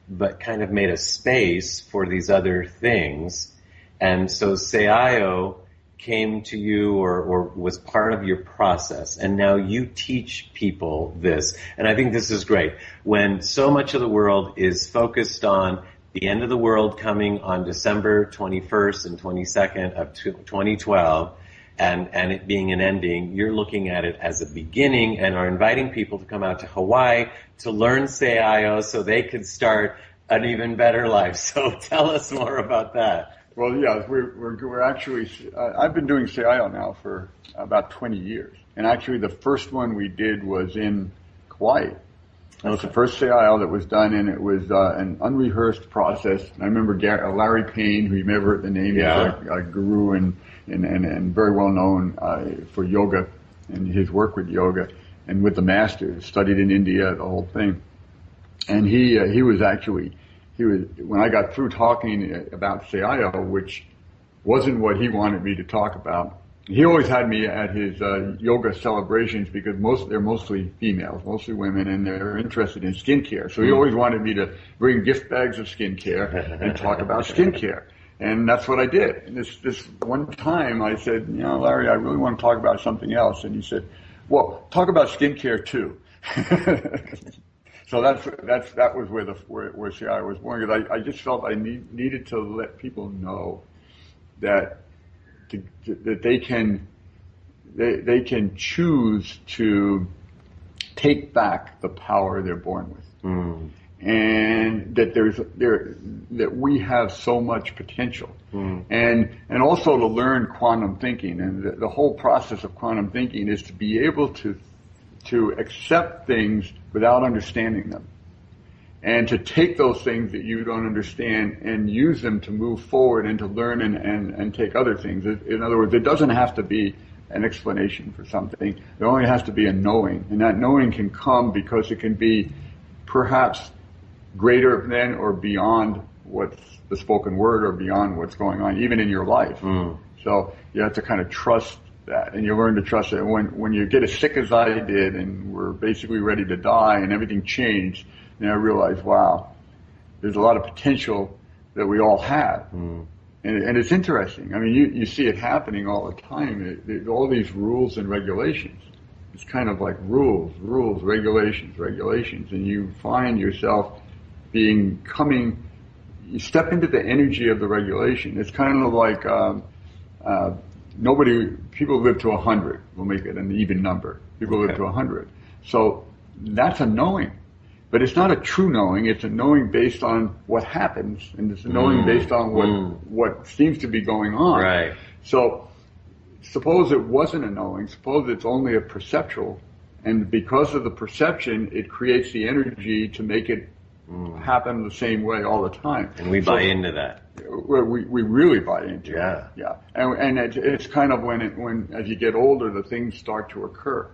but kind of made a space for these other things. And so Seaio came to you or was part of your process, and now you teach people this. And I think this is great. When so much of the world is focused on the end of the world coming on December 21st and 22nd of 2012, and it being an ending, you're looking at it as a beginning and are inviting people to come out to Hawaii to learn Se'aio so they could start an even better life. So tell us more about that. Well, yeah, we're actually, I've been doing Se'aio now for about 20 years. And actually the first one we did was in Kauai. It was the first Se'aio that was done, and it was an unrehearsed process. I remember Larry Payne, who you may have heard the name, he's a guru and very well known for yoga and his work with yoga and with the masters, studied in India, the whole thing. And he was when I got through talking about Se'aio, which wasn't what he wanted me to talk about. He always had me at his yoga celebrations because they're mostly females, mostly women, and they're interested in skincare. So he always wanted me to bring gift bags of skincare and talk about skincare. And that's what I did. And this one time I said, Larry, I really want to talk about something else. And he said, well, talk about skincare too. So that was where Se'aio was born, because I just felt I needed to let people know that they can choose to take back the power they're born with, and that we have so much potential, and also to learn quantum thinking. And the whole process of quantum thinking is to be able to accept things without understanding them, and to take those things that you don't understand and use them to move forward and to learn and take other things. In other words, it doesn't have to be an explanation for something. There only has to be a knowing, and that knowing can come because it can be perhaps greater than or beyond what's the spoken word or beyond what's going on, even in your life. So you have to kind of trust that, and you learn to trust it. When you get as sick as I did and we're basically ready to die and everything changed, and I realized, wow, there's a lot of potential that we all have. And it's interesting. I mean, you see it happening all the time. All these rules and regulations. It's kind of like rules, regulations. And you find yourself you step into the energy of the regulation. It's kind of like, people live to 100. We'll make it an even number. People live to 100. So that's a knowing. But it's not a true knowing. It's a knowing based on what happens, and it's a knowing based on what seems to be going on. Right. So suppose it wasn't a knowing. Suppose it's only a perceptual, and because of the perception, it creates the energy to make it happen the same way all the time. And we buy into that. We really buy into it. Yeah. And it's kind of when as you get older, the things start to occur.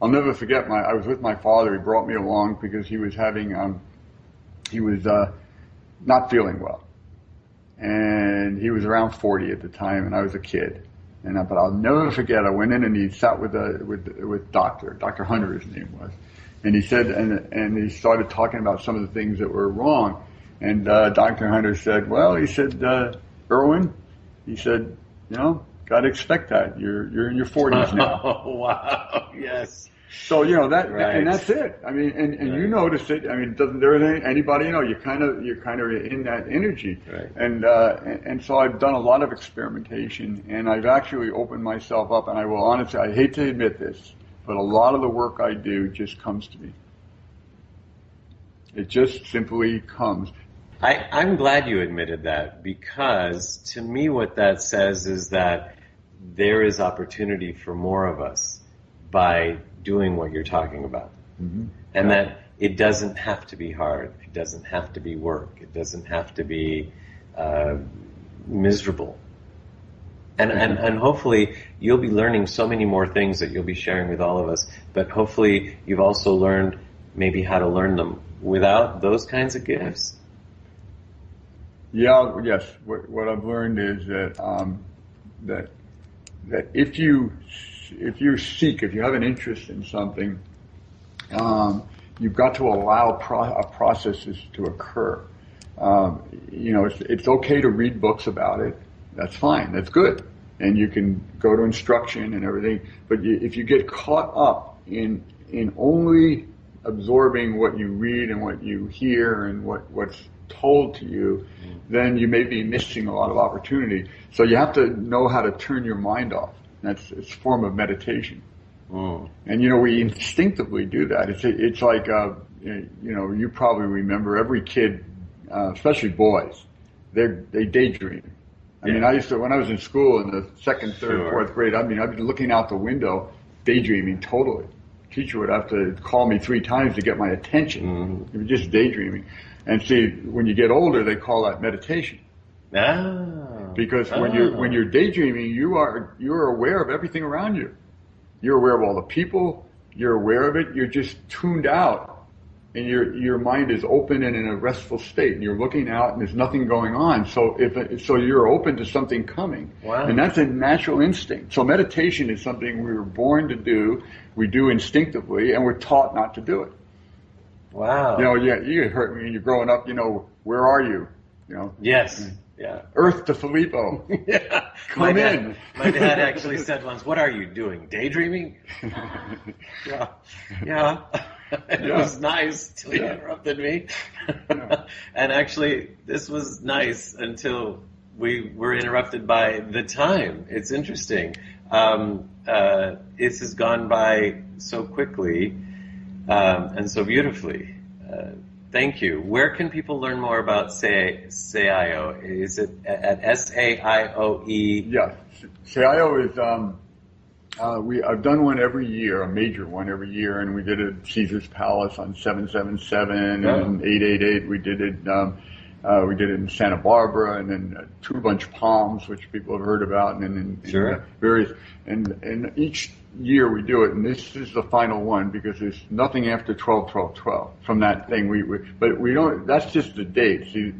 I'll never forget I was with my father. He brought me along because he was not feeling well. And he was around 40 at the time, and I was a kid. But I'll never forget, I went in and he sat with Dr. Hunter, his name was. And he said, and he started talking about some of the things that were wrong. And Dr. Hunter said, well, he said, Erwin, he said, gotta expect that. You're in your 40s now. Oh, wow. Yes. So, that, right. And that's it. I mean, and you notice it. I mean, anybody, you're kind of in that energy. Right. And so I've done a lot of experimentation, and I've actually opened myself up, and I will honestly, I hate to admit this, but a lot of the work I do just comes to me. It just simply comes. I'm glad you admitted that, because to me what that says is that there is opportunity for more of us by doing what you're talking about. And that it doesn't have to be hard. It doesn't have to be work. It doesn't have to be miserable. And hopefully you'll be learning so many more things that you'll be sharing with all of us. But hopefully you've also learned maybe how to learn them without those kinds of gifts. Yeah, yes. What I've learned is that if you have an interest in something, you've got to allow processes to occur. It's okay to read books about it. That's fine. That's good. and you can go to instruction and everything. But if you get caught up in only absorbing what you read and what you hear and what's told to you, then you may be missing a lot of opportunity. So you have to know how to turn your mind off. It's a form of meditation. And we instinctively do that. It's like you probably remember every kid, especially boys, they daydream. I mean, I used to, when I was in school in the second, third, fourth grade, I'd be looking out the window, daydreaming totally. Teacher would have to call me 3 times to get my attention. It was just daydreaming. And see, when you get older, they call that meditation. Because when you're daydreaming, you're aware of everything around you. You're aware of all the people. You're aware of it. You're just tuned out. And your mind is open and in a restful state, and you're looking out, and there's nothing going on. So so you're open to something coming, and that's a natural instinct. So meditation is something we were born to do. We do instinctively, and we're taught not to do it. Wow. You get hurt when you're growing up. Where are you? Yes. Yeah. Earth to Filippo. Come in. My dad actually said once, "What are you doing? Daydreaming?" Yeah. It was nice till he interrupted me. And actually, this was nice until we were interrupted by the time. It's interesting. This has gone by so quickly and so beautifully. Thank you. Where can people learn more about SAIO? Is it at SAIOE? Yeah, SAIO is... I've done one every year, a major one every year, and we did it at Caesar's Palace on 777 and 888. We did it in Santa Barbara, and then Two Bunch Palms, which people have heard about, and then in various, and each year we do it, and this is the final one because there's nothing after 12/12/12 from that thing. But we don't. That's just the date. See,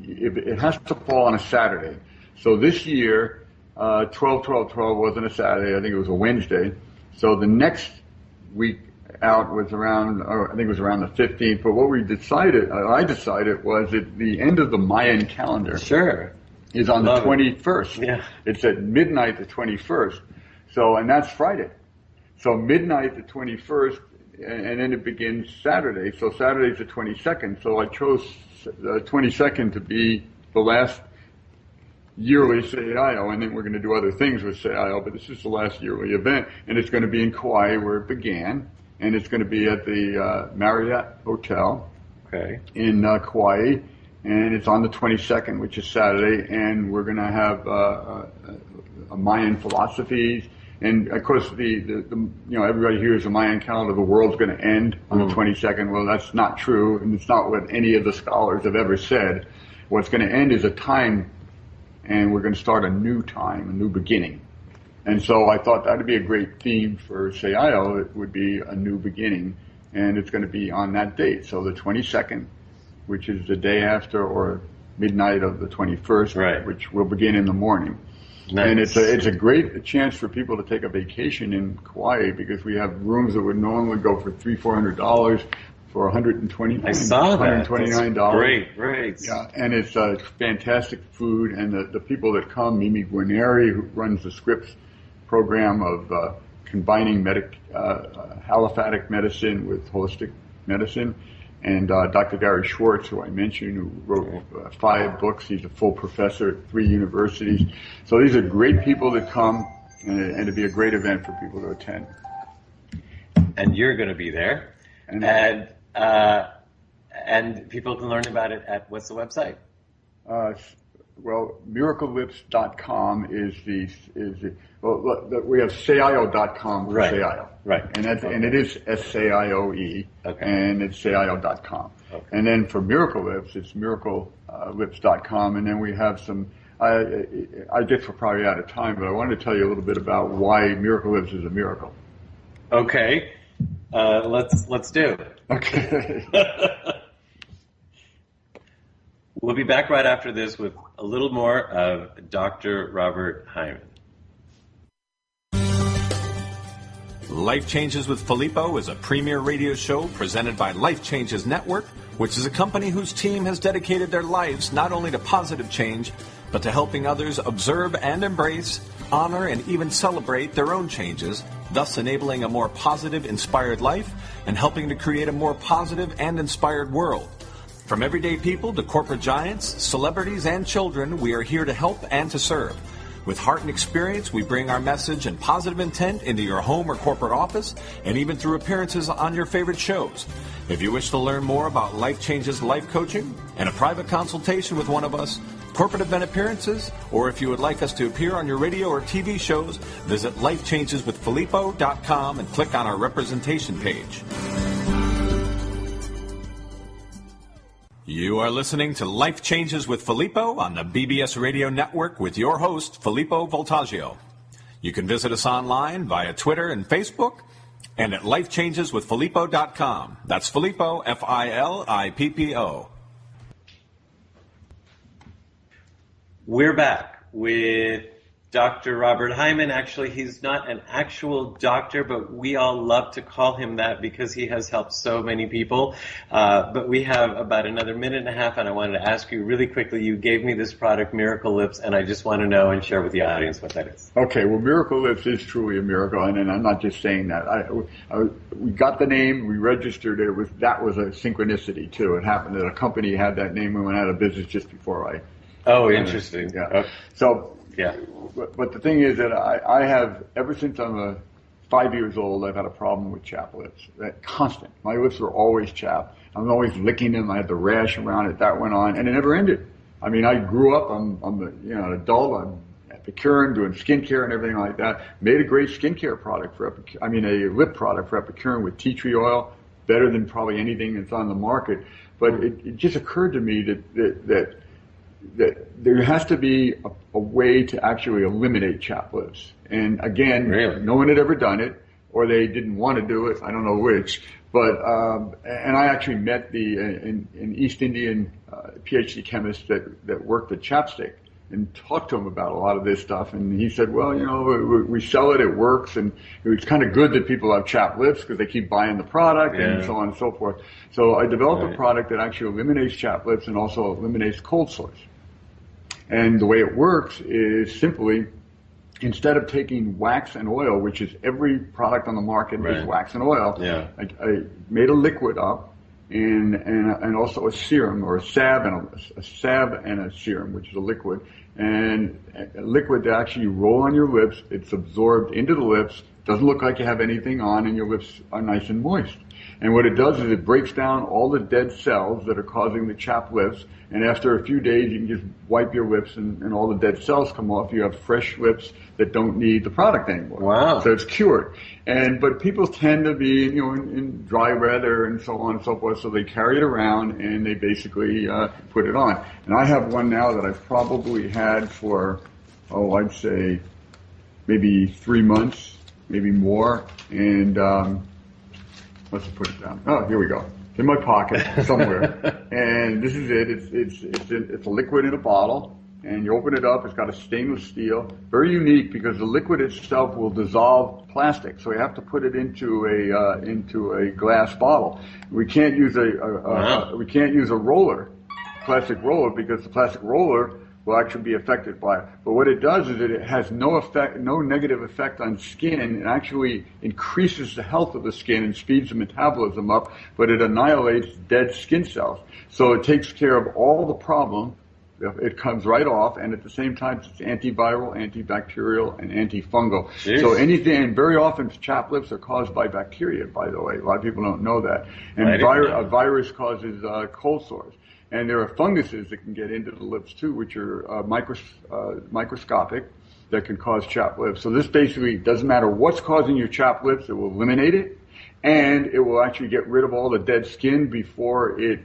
it has to fall on a Saturday. So this year. 12/12/12 wasn't a Saturday. I think it was a Wednesday. So the next week out was around, I think it was around the 15th. But what I decided was that the end of the Mayan calendar is on the 21st. Yeah. It's at midnight the 21st. So, and that's Friday. So midnight the 21st, and then it begins Saturday. So Saturday's the 22nd. So I chose the 22nd to be the last yearly SAIO, and then we're going to do other things with SAIO, but this is the last yearly event, and it's going to be in Kauai where it began, and it's going to be at the Marriott Hotel in Kauai, and it's on the 22nd, which is Saturday, and we're going to have a Mayan philosophies, and of course everybody hears the Mayan calendar, the world's going to end on the 22nd. Well, that's not true, and it's not what any of the scholars have ever said. What's going to end is a time, and we're going to start a new time, a new beginning. And so I thought that would be a great theme for SAIO. It would be a new beginning, and it's going to be on that date. So the 22nd, which is the day after or midnight of the 21st, which will begin in the morning. Nice. And it's a great chance for people to take a vacation in Kauai because we have rooms that would normally go for $300-400 for $129. I saw that. $129. Great. Yeah, and it's fantastic food, and the people that come, Mimi Guarneri, who runs the Scripps program of combining allopathic medicine with holistic medicine, and Dr. Gary Schwartz, who I mentioned, who wrote 5 books. He's a full professor at 3 universities. So these are great people that come, and it'd be a great event for people to attend. And you're going to be there. And people can learn about it at, what's the website? Well, miraclelips.com is we have SAIO.com for SAIO. Right. And it is SAIOE. And it's SAIO.com. And then for Miracle Lips, it's miraclelips.com. And then we have some, I guess we're probably out of time, but I wanted to tell you a little bit about why Miracle Lips is a miracle. Okay. Let's do it. Okay. We'll be back right after this with a little more of Dr. Robert Heiman. Life Changes with Filippo is a premier radio show presented by Life Changes Network, which is a company whose team has dedicated their lives not only to positive change, but to helping others observe and embrace, honor, and even celebrate their own changes, thus enabling a more positive, inspired life and helping to create a more positive and inspired world. From everyday people to corporate giants, celebrities, and children, we are here to help and to serve. With heart and experience, we bring our message and positive intent into your home or corporate office, and even through appearances on your favorite shows. If you wish to learn more about Life Changes Life Coaching and a private consultation with one of us, corporate event appearances, or if you would like us to appear on your radio or TV shows, visit lifechangeswithfilippo.com and click on our representation page. You are listening to Life Changes with Filippo on the BBS Radio Network with your host, Filippo Voltaggio. You can visit us online via Twitter and Facebook and at lifechangeswithfilippo.com. That's Filippo, Filippo. We're back with Dr. Robert Heiman. Actually, he's not an actual doctor, but we all love to call him that because he has helped so many people. But we have about another minute and a half, and I wanted to ask you really quickly. You gave me this product, Miracle Lips, and I just want to know and share with the audience what that is. Okay, well, Miracle Lips is truly a miracle, and I'm not just saying that. We got the name, we registered it. That was a synchronicity, too. It happened that a company had that name and went out of business just before I... Oh, interesting. Yeah. Okay. So, yeah. But the thing is that I have, ever since I'm 5 years old, I've had a problem with chapped lips. Constant. My lips were always chapped. I'm always licking them. I had the rash around it. That went on, and it never ended. I mean, I grew up. I'm an adult. I'm Epicurean, doing skincare and everything like that. Made a great skincare product for a lip product for Epicurean with tea tree oil, better than probably anything that's on the market. But it just occurred to me that there has to be a way to actually eliminate chapped lips. And again, really? No one had ever done it, or they didn't want to do it. I don't know which. But and I actually met an East Indian PhD chemist that worked at Chapstick and talked to him about a lot of this stuff. And he said, well, we sell it, it works, and it's kind of good that people have chapped lips because they keep buying the product and so on and so forth. So I developed a product that actually eliminates chapped lips and also eliminates cold sores. And the way it works is simply, instead of taking wax and oil, which is every product on the market is wax and oil, I made a liquid up and also a serum or a salve and a serum, which is a liquid, and a liquid that actually you roll on your lips. It's absorbed into the lips. Doesn't look like you have anything on, and your lips are nice and moist. And what it does is it breaks down all the dead cells that are causing the chapped lips. And after a few days, you can just wipe your lips and all the dead cells come off. You have fresh lips that don't need the product anymore. Wow. So it's cured. But people tend to be, in dry weather and so on and so forth. So they carry it around and they basically put it on. And I have one now that I've probably had for, I'd say maybe 3 months, maybe more. And, let's put it down. Oh, here we go. It's in my pocket somewhere. And this is it. It's a liquid in a bottle. And you open it up. It's got a stainless steel. Very unique because the liquid itself will dissolve plastic. So you have to put it into a glass bottle. We can't use a roller, plastic roller, because the plastic roller will actually be affected by it. But what it does is that it has no negative effect on skin. It actually increases the health of the skin and speeds the metabolism up, but it annihilates dead skin cells. So it takes care of all the problem. It comes right off, and at the same time, it's antiviral, antibacterial, and antifungal. Jeez. So anything, and very often chapped lips are caused by bacteria, by the way. A lot of people don't know that. And a virus causes cold sores. And there are funguses that can get into the lips too, which are microscopic, that can cause chapped lips. So this basically doesn't matter what's causing your chapped lips, it will eliminate it, and it will actually get rid of all the dead skin before it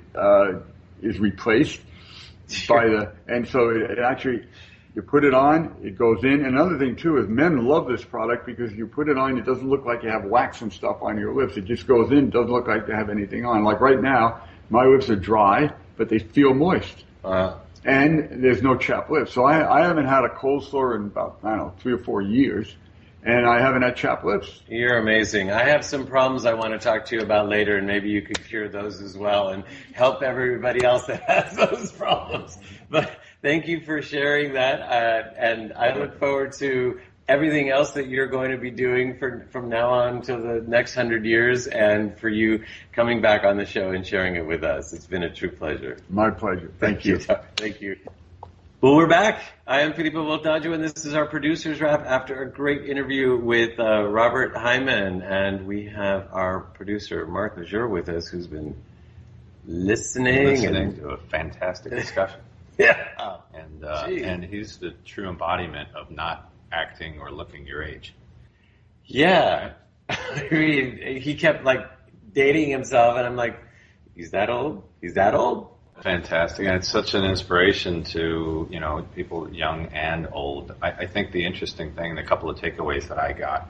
is replaced and so it actually, you put it on, it goes in. Another thing too is men love this product because you put it on, it doesn't look like you have wax and stuff on your lips. It just goes in, doesn't look like they have anything on. Like right now, my lips are dry, but they feel moist. And there's no chapped lips. So I haven't had a cold sore in about, 3 or 4 years. And I haven't had chapped lips. You're amazing. I have some problems I want to talk to you about later, and maybe you could cure those as well and help everybody else that has those problems. But Thank you for sharing that, and I look forward to everything else that you're going to be doing from now on till the next 100 years, and for you coming back on the show and sharing it with us. It's been a true pleasure. My pleasure. Thank you. Thank you. Well, we're back. I am Filippo Voltaggio, and this is our producer's wrap after a great interview with Robert Heiman. And we have our producer, Mark Lejeune, with us, who's been listening to a fantastic discussion. Yeah. And he's the true embodiment of not acting or looking your age. Yeah. I mean, he kept like dating himself, and I'm like, he's that old? He's that old? Fantastic. And it's such an inspiration to, people young and old. I think the interesting thing, the couple of takeaways that I got,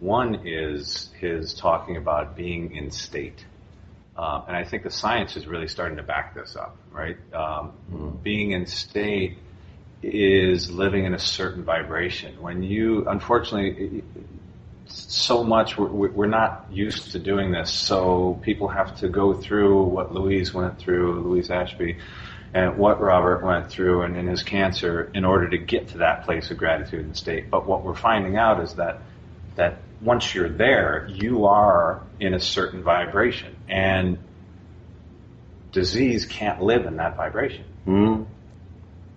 one is his talking about being in state. And I think the science is really starting to back this up, right? Being in state is living in a certain vibration. When you, unfortunately, so much we're not used to doing this, so people have to go through what Louise Ashby, and what Robert went through and in his cancer in order to get to that place of gratitude and state. But what we're finding out is that once you're there, you are in a certain vibration, and disease can't live in that vibration.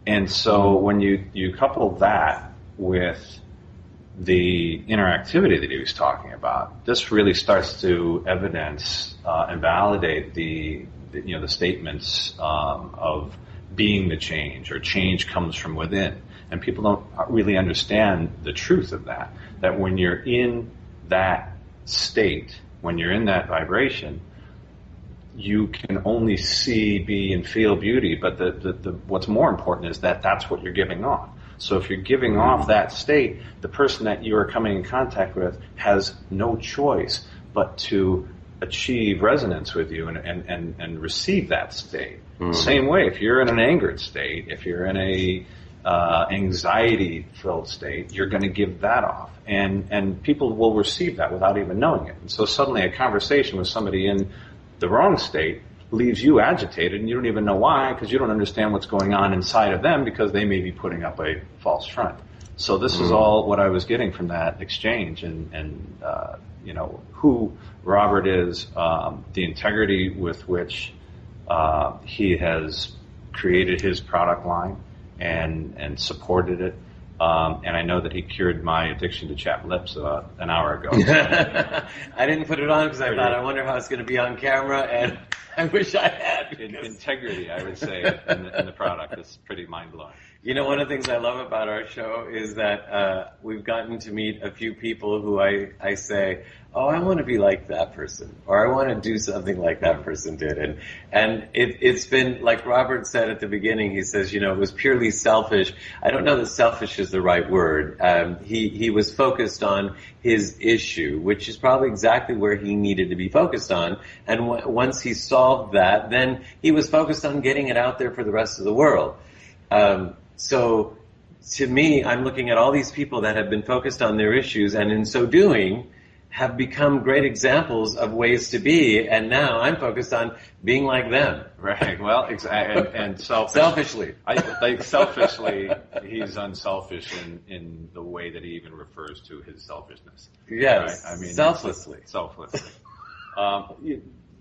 And so when you couple that with the interactivity that he was talking about, this really starts to evidence and validate the statements of being the change, or change comes from within. And people don't really understand the truth of that when you're in that state, when you're in that vibration, you can only see, be, and feel beauty. But the what's more important is that's what you're giving off. So if you're giving off that state, the person that you are coming in contact with has no choice but to achieve resonance with you and receive that state. Same way, if you're in an angered state, if you're in a anxiety-filled state, you're going to give that off. And people will receive that without even knowing it. And so suddenly a conversation with somebody in the wrong state leaves you agitated, and you don't even know why, because you don't understand what's going on inside of them, because they may be putting up a false front. So this is all what I was getting from that exchange, and who Robert is, the integrity with which he has created his product line and supported it. And I know that he cured my addiction to chapped lips an hour ago. I didn't put it on because I thought, I wonder how it's going to be on camera, and I wish I had. Integrity, I would say, in the product is pretty mind-blowing. One of the things I love about our show is that we've gotten to meet a few people who I say, oh, I want to be like that person, or I want to do something like that person did. And it's been, like Robert said at the beginning, he says, it was purely selfish. I don't know that selfish is the right word. He was focused on his issue, which is probably exactly where he needed to be focused on. And once he solved that, then he was focused on getting it out there for the rest of the world. So to me, I'm looking at all these people that have been focused on their issues, and in so doing have become great examples of ways to be, and now I'm focused on being like them. Right. Well, exactly. And selfishly. Selfishly, he's unselfish in the way that he even refers to his selfishness. Yes. Right? I mean, selflessly.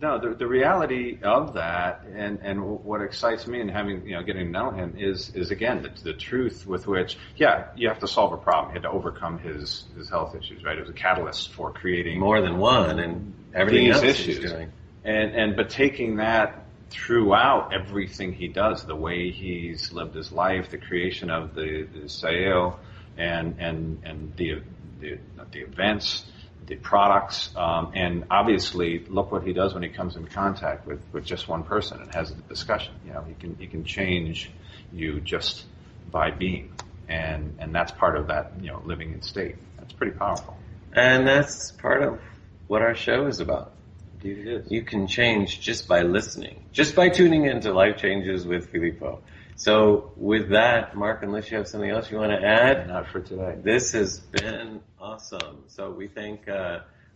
No, the reality of that, and what excites me in having, getting to know him is again, the truth with which, you have to solve a problem. He had to overcome his health issues, right? It was a catalyst for creating more than one, and everything else issues. He's doing. But taking that throughout everything he does, the way he's lived his life, the creation of the SEO and the events, the products, and obviously look what he does when he comes in contact with just one person and has a discussion. He can change you just by being, and that's part of that, living in state. That's pretty powerful. And that's part of what our show is about. Indeed it is. You can change just by listening, just by tuning into Life Changes with Filippo. So with that, Mark, unless you have something else you want to add? Not for today. This has been awesome. So we thank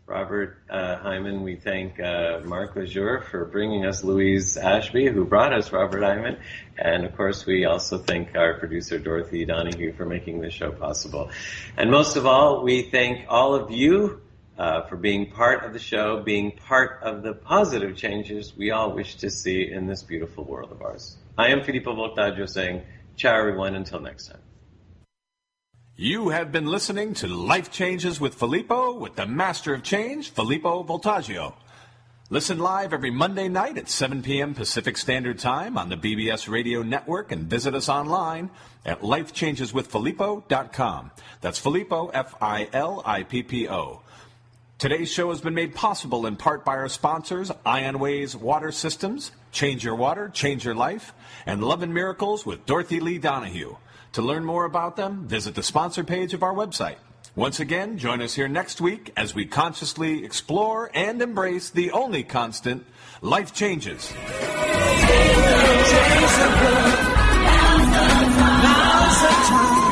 Robert Heiman. We thank Mark Lejour for bringing us Louise Ashby, who brought us Robert Heiman. And, of course, we also thank our producer, Dorothy Donahue, for making this show possible. And most of all, we thank all of you for being part of the show, being part of the positive changes we all wish to see in this beautiful world of ours. I am Filippo Voltaggio saying, ciao, everyone, until next time. You have been listening to Life Changes with Filippo with the Master of Change, Filippo Voltaggio. Listen live every Monday night at 7 p.m. Pacific Standard Time on the BBS Radio Network and visit us online at lifechangeswithfilippo.com. That's Filippo, Filippo. Today's show has been made possible in part by our sponsors, Ionways Water Systems, Change Your Water, Change Your Life, and Love and Miracles with Dorothy Lee Donahue. To learn more about them, visit the sponsor page of our website. Once again, join us here next week as we consciously explore and embrace the only constant, life changes. Now's the time.